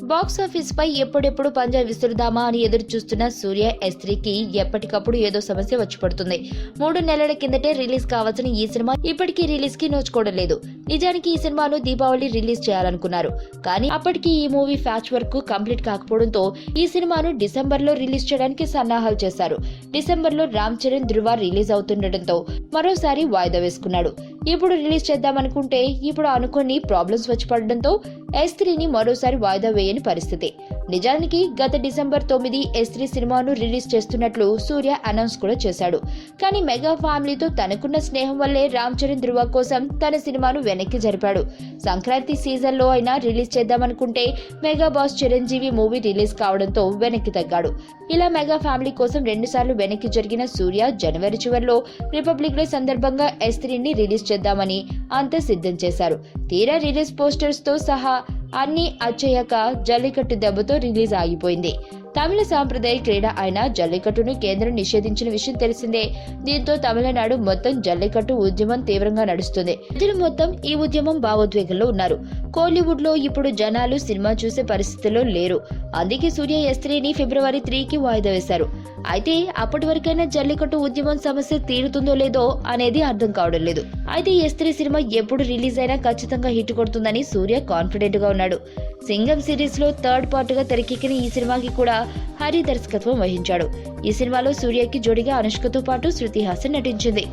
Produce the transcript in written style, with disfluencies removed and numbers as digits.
Box office పై ఎప్పుడెప్పుడు పంజా విసురుదామా అని ఎదురు చూస్తున్న సూర్య S3కి ఎప్పటికప్పుడు ఏదో సమస్య వచ్చి పడుతుంది. 3 నెలల కిందటే రిలీజ్ కావాల్సిన ఈ సినిమా ఇప్పటికీ రిలీజ్ కి నోచుకోవడం లేదు. నిజానికి ఈ సినిమాను దీపావళి రిలీజ్ చేయాలనుకున్నారు. కానీ అప్పటికి ఈ మూవీ ప్యాచ్ వర్క్ కంప్లీట్ కాకపోవడంతో ఈ సినిమాను డిసెంబర్ లో రిలీజ్ చేయడానికి సన్నాహాలు చేశారు. డిసెంబర్ లో రామ్ చరణ్, ధృవ రిలీజ్ అవుతుండటంతో మరోసారి వాయిదా వేసుకున్నాడు. ఇప్పుడు రిలీజ్ చేద్దామనుకుంటే ఇప్పుడు అనుకోని ప్రాబ్లమ్స్ వచ్చి పడడంతో S3ని మరోసారి వాయిదా వేయని పరిస్థితి. నిజానికి గత డిసెంబర్ 9 S3 సినిమాను రిలీజ్ చేస్తున్నట్లు సూర్య అనౌన్స్ కూడా చేశాడు. కానీ మెగా ఫ్యామిలీతో తనకున్న స్నేహం వల్లే రామ్ చరణ్, ధృవ కోసం తన సినిమాను వెనక్కి జరిపాడు. సంక్రాంతి సీజన్ లో అయినా రిలీజ్ చేద్దామనుకుంటే mega boss Chiranjeevi movie release కావడంతో వెనక్కి తగ్గాడు. ఇలా మెగా ఫ్యామిలీ కోసం 2 సార్లు వెనక్కి జరిగిన సూర్య జనవరి చివరిలో రిపబ్లిక్ డే సందర్భంగా S3ని రిలీజ్ చేద్దామని అంతా సిద్ధం చేశారు. తీరా రిలీజ్ పోస్టర్స్ తో సహా అన్ని అచ్చయ్యాక జల్లికట్టు దెబ్బతో రిలీజ్ ఆగిపోయింది. తమిళ సాంప్రదాయ క్రీడ అయిన జల్లికట్టును కేంద్రం నిషేధించిన విషయం తెలిసిందే. దీంతో తమిళనాడు మొత్తం జల్లికట్టు ఉద్యమం తీవ్రంగా నడుస్తుంది. ప్రజలు మొత్తం ఈ ఉద్యమం భావోద్వేగంలో ఉన్నారు. కోలీవుడ్ లో ఇప్పుడు జనాలు సినిమా చూసే పరిస్థితిలో లేరు. అందుకే సూర్య S3ని ఫిబ్రవరి 3కి వాయిదా వేశారు. అయితే అప్పటి వరకైనా జల్లికట్టు ఉద్యమం సమస్య తీరుతుందో లేదో అనేది అర్థం కావడం లేదు. అయితే S3 సినిమా ఎప్పుడు రిలీజ్ అయినా ఖచ్చితంగా హిట్ కొడుతుందని సూర్య కాన్ఫిడెంట్ గా ఉన్నాడు. సింగం సిరీస్ లో థర్డ్ పార్ట్ గా తెరకెక్కిన ఈ సినిమాకి కూడా హరి దర్శకత్వం వహించాడు. ఈ సినిమాలో సూర్యకి జోడిగా అనుష్కతో పాటు శృతి హాసన్ నటించింది.